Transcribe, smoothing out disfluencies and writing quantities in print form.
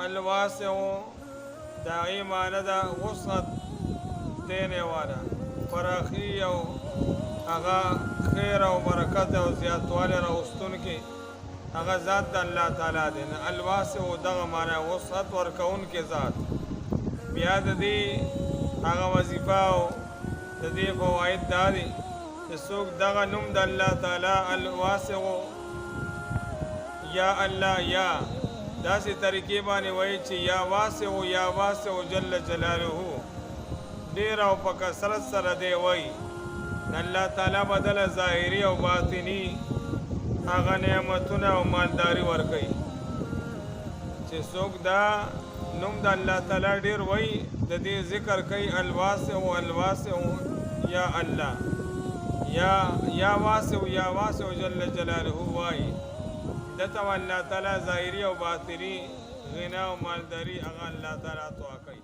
الواسع دا غي معنی دا وسعت دینے والا فراخی او اغا خیر او برکت او زیادوالی راوستون کی اغا ذات دا اللہ تعالی دینا الواسع دغه معنی وسعت ورکون کی ذات بیا د دې هغه وظیفه او د دې فواید دا دي چې څوک دغه نوم د الله تعالی الواسع یا الله یا داسې طریقې باندې وایي چې یا واسع جل جلاله ډېر او په کثرت سره دی وایي الله تعالی بدله ظاهري او باطني هغه نعمتونه او مالداري ورکوي چې څوک دا نوم د الله تعالی ډېر وایي د دې ذکر کوي الواسع یا الله یا واسع جل جلاله وایي دته الله تعالی ظاهري او باطني غنا او مالداري هغه الله تعالی عطا کوي